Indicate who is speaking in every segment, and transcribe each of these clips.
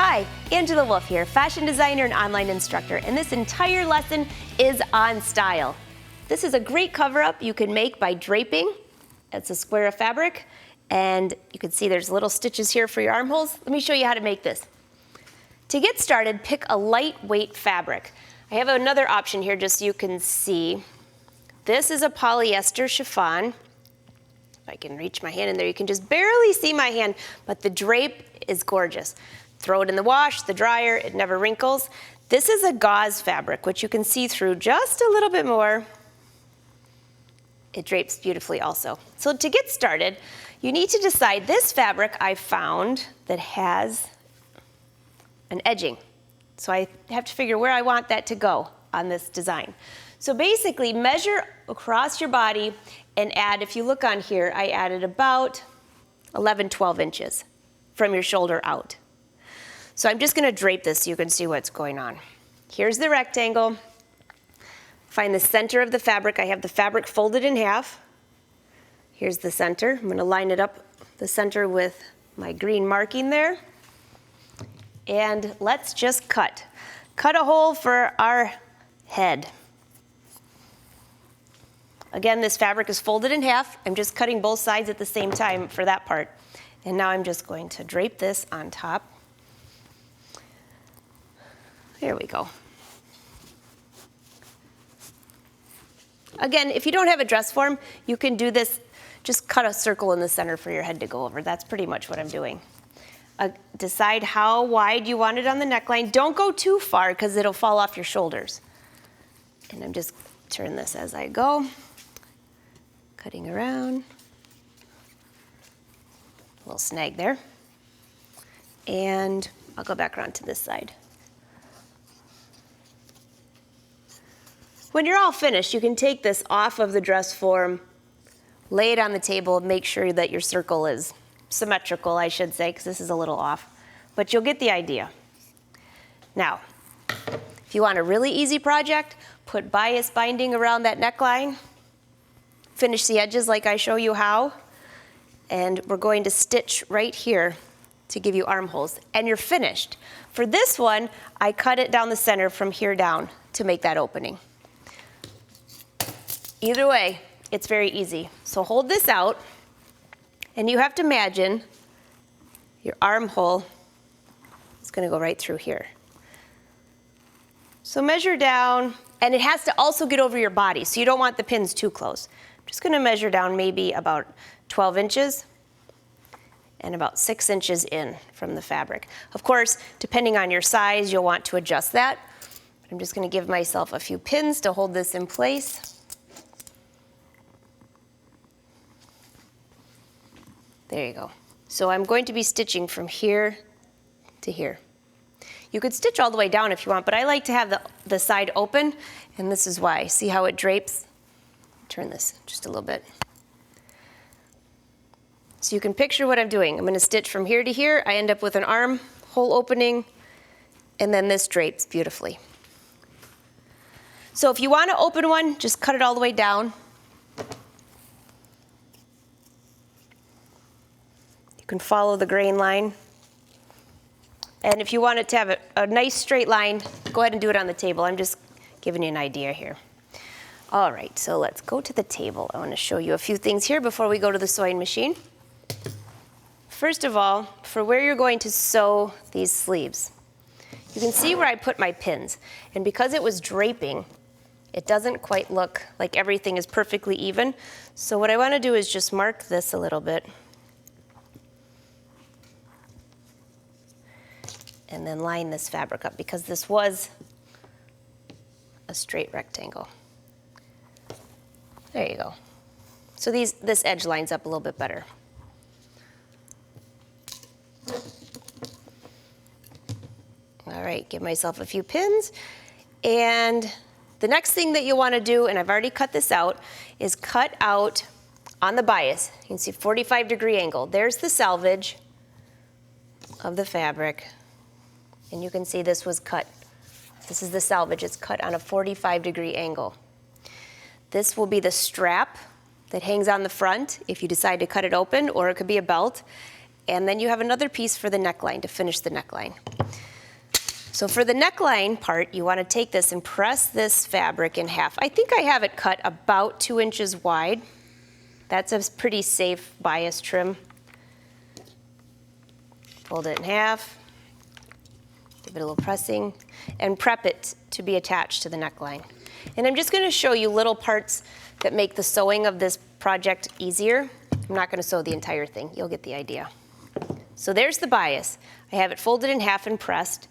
Speaker 1: Hi, Angela Wolf here, fashion designer and online instructor, and this entire lesson is on style. This is a great cover-up you can make by draping. It's a square of fabric, and you can see there's little stitches here for your armholes. Let me show you how to make this. To get started, pick a lightweight fabric. I have another option here just so you can see. This is a polyester chiffon. If I can reach my hand in there, you can just barely see my hand, but the drape is gorgeous. Throw it in the wash, the dryer, it never wrinkles. This is a gauze fabric, which you can see through just a little bit more. It drapes beautifully also. So to get started, you need to decide this fabric I found that has an edging. So I have to figure where I want that to go on this design. So basically measure across your body and add, if you look on here, I added about 11, 12 inches from your shoulder out. So I'm just gonna drape this so you can see what's going on. Here's the rectangle. Find the center of the fabric. I have the fabric folded in half. Here's the center. I'm gonna line it up the center with my green marking there. And let's just cut. Cut a hole for our head. Again, this fabric is folded in half. I'm just cutting both sides at the same time for that part. And now I'm just going to drape this on top. There we go. Again, if you don't have a dress form, you can do this, just cut a circle in the center for your head to go over. That's pretty much what I'm doing. Decide how wide you want it on the neckline. Don't go too far because it'll fall off your shoulders. And I'm just turn this as I go, cutting around. A little snag there. And I'll go back around to this side. When you're all finished, you can take this off of the dress form, lay it on the table, make sure that your circle is symmetrical, I should say, because this is a little off, but you'll get the idea. Now, if you want a really easy project, put bias binding around that neckline, finish the edges like I show you how, and we're going to stitch right here to give you armholes, and you're finished. For this one, I cut it down the center from here down to make that opening. Either way, it's very easy. So hold this out, and you have to imagine your armhole is gonna go right through here. So measure down, and it has to also get over your body, so you don't want the pins too close. I'm just gonna measure down maybe about 12 inches and about 6 inches in from the fabric. Of course, depending on your size, you'll want to adjust that. But I'm just gonna give myself a few pins to hold this in place. There you go. So I'm going to be stitching from here to here. You could stitch all the way down if you want, but I like to have the side open, and this is why. See how it drapes? Turn this just a little bit. So you can picture what I'm doing. I'm gonna stitch from here to here. I end up with an armhole opening, and then this drapes beautifully. So if you wanna open one, just cut it all the way down. You can follow the grain line. And if you want it to have a nice straight line, go ahead and do it on the table. I'm just giving you an idea here. All right, so let's go to the table. I want to show you a few things here before we go to the sewing machine. First of all, for where you're going to sew these sleeves, you can see where I put my pins. And because it was draping, it doesn't quite look like everything is perfectly even. So what I want to do is just mark this a little bit. And then line this fabric up because this was a straight rectangle. There you go. So this edge lines up a little bit better. All right, give myself a few pins. And the next thing that you want to do, and I've already cut this out, is cut out on the bias. You can see 45-degree angle. There's the selvage of the fabric. And you can see this was cut. This is the selvage. It's cut on a 45-degree angle. This will be the strap that hangs on the front if you decide to cut it open, or it could be a belt. and then you have another piece for the neckline to finish the neckline. So for the neckline part, you want to take this and press this fabric in half. I think I have it cut about 2 inches wide. That's a pretty safe bias trim. Fold it in half, give it a little pressing, and prep it to be attached to the neckline. And I'm just going to show you little parts that make the sewing of this project easier. I'm not going to sew the entire thing. You'll get the idea. So there's the bias. I have it folded in half and pressed.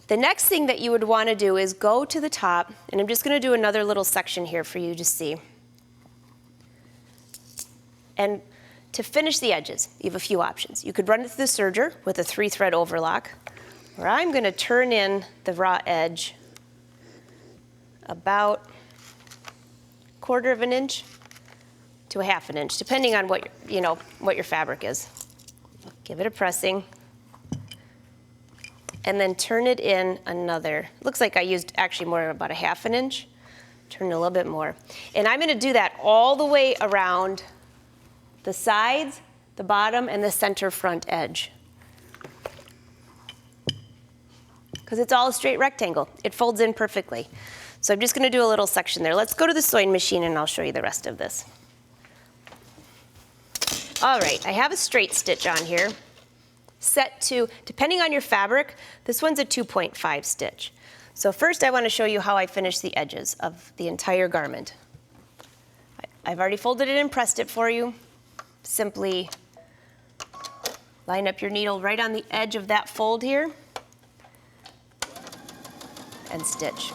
Speaker 1: The next thing that you would want to do is go to the top, and I'm just going to do another little section here for you to see. And to finish the edges, you have a few options. You could run it through the serger with a 3-thread overlock, or I'm going to turn in the raw edge about 1/4 of an inch to a 1/2 inch, depending on what your fabric is. Give it a pressing, and then turn it in another. Looks like I used actually more about a 1/2 inch. Turn it a little bit more, and I'm going to do that all the way around the sides, the bottom, and the center front edge. Because it's all a straight rectangle. It folds in perfectly. So I'm just going to do a little section there. Let's go to the sewing machine and I'll show you the rest of this. All right, I have a straight stitch on here, set to, depending on your fabric, this one's a 2.5 stitch. So first I want to show you how I finish the edges of the entire garment. I've already folded it and pressed it for you. Simply line up your needle right on the edge of that fold here and stitch.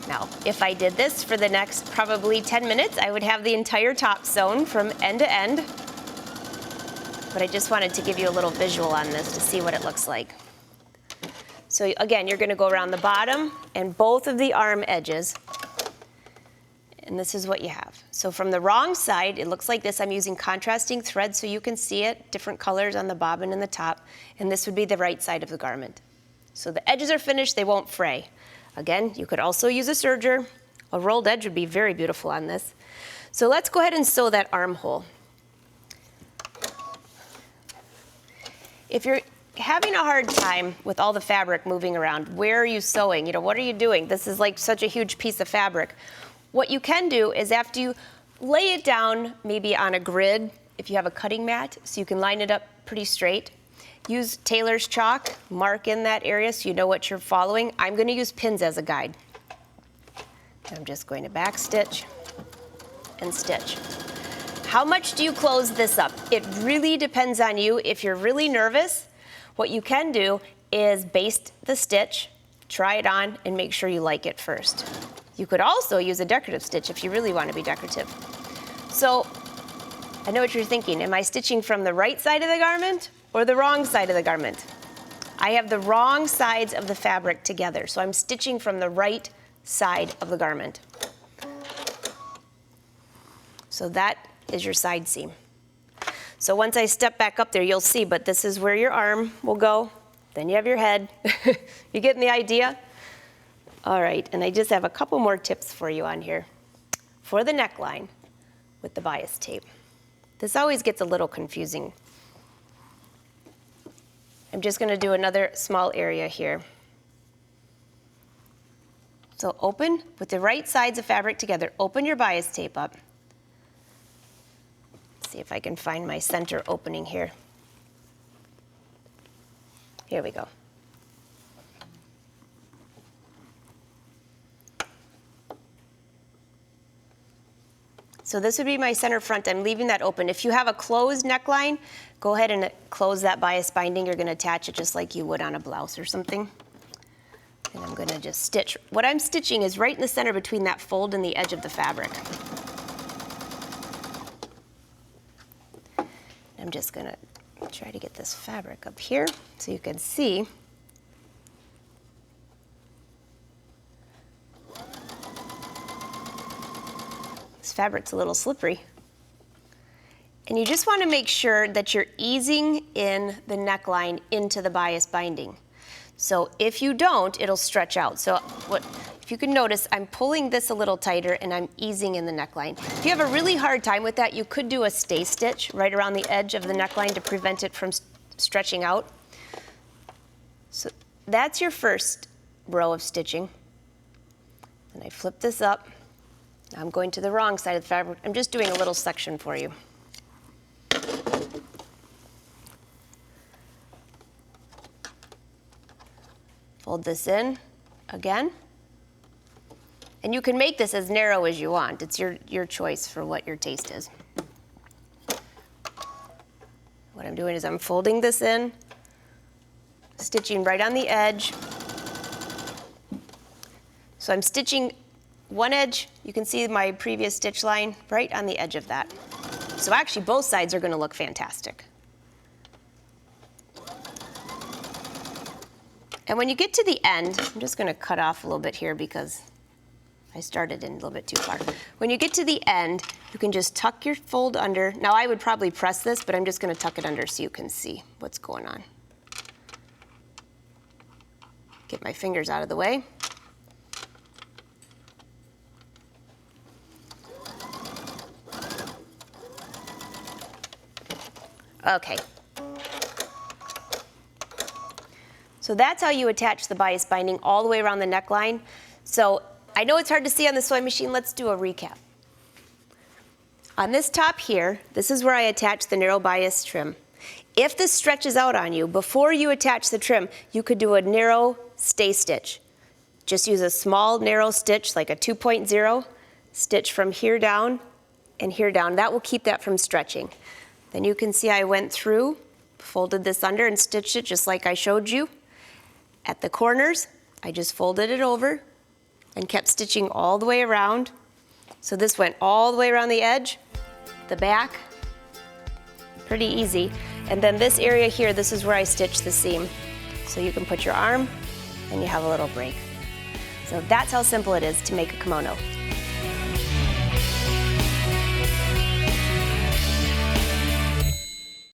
Speaker 1: Now, if I did this for the next probably 10 minutes, I would have the entire top sewn from end to end. But I just wanted to give you a little visual on this to see what it looks like. So again, you're going to go around the bottom and both of the arm edges. And this is what you have. So from the wrong side, it looks like this. I'm using contrasting thread so you can see it, different colors on the bobbin and the top. And this would be the right side of the garment. So the edges are finished, they won't fray. Again, you could also use a serger. A rolled edge would be very beautiful on this. So let's go ahead and sew that armhole. If you're having a hard time with all the fabric moving around, where are you sewing? What are you doing? This is like such a huge piece of fabric. What you can do is after you lay it down, maybe on a grid, if you have a cutting mat, so you can line it up pretty straight. Use tailor's chalk, mark in that area so you know what you're following. I'm going to use pins as a guide. I'm just going to back stitch and stitch. How much do you close this up? It really depends on you. If you're really nervous, what you can do is baste the stitch, try it on, and make sure you like it first. You could also use a decorative stitch if you really want to be decorative. So I know what you're thinking. Am I stitching from the right side of the garment or the wrong side of the garment? I have the wrong sides of the fabric together, so I'm stitching from the right side of the garment. So that is your side seam. So once I step back up there, you'll see, but this is where your arm will go. Then you have your head. You getting the idea? All right, and I just have a couple more tips for you on here. For the neckline with the bias tape. This always gets a little confusing. I'm just going to do another small area here. So open with the right sides of fabric together. Open your bias tape up. Let's see if I can find my center opening here. Here we go. So this would be my center front. I'm leaving that open. If you have a closed neckline, go ahead and close that bias binding. You're going to attach it just like you would on a blouse or something. And I'm going to just stitch. What I'm stitching is right in the center between that fold and the edge of the fabric. I'm just going to try to get this fabric up here so you can see. This fabric's a little slippery. And you just want to make sure that you're easing in the neckline into the bias binding. So if you don't, it'll stretch out. So if you can notice, I'm pulling this a little tighter and I'm easing in the neckline. If you have a really hard time with that, you could do a stay stitch right around the edge of the neckline to prevent it from stretching out. So that's your first row of stitching. And I flip this up. I'm going to the wrong side of the fabric. I'm just doing a little section for you. Fold this in again. And you can make this as narrow as you want. It's your choice for what your taste is. What I'm doing is I'm folding this in, stitching right on the edge. So I'm stitching one edge. You can see my previous stitch line right on the edge of that. So actually both sides are going to look fantastic. And when you get to the end, I'm just going to cut off a little bit here because I started in a little bit too far. When you get to the end, you can just tuck your fold under. Now I would probably press this, but I'm just going to tuck it under so you can see what's going on. Get my fingers out of the way. Okay. So that's how you attach the bias binding all the way around the neckline. So I know it's hard to see on the sewing machine. Let's do a recap. On this top here, this is where I attach the narrow bias trim. If this stretches out on you, before you attach the trim, you could do a narrow stay stitch. Just use a small narrow stitch, like a 2.0, stitch from here down and here down. That will keep that from stretching. Then you can see I went through, folded this under and stitched it just like I showed you. At the corners, I just folded it over and kept stitching all the way around. So this went all the way around the edge, the back, pretty easy. And then this area here, this is where I stitched the seam. So you can put your arm and you have a little break. So that's how simple it is to make a kimono.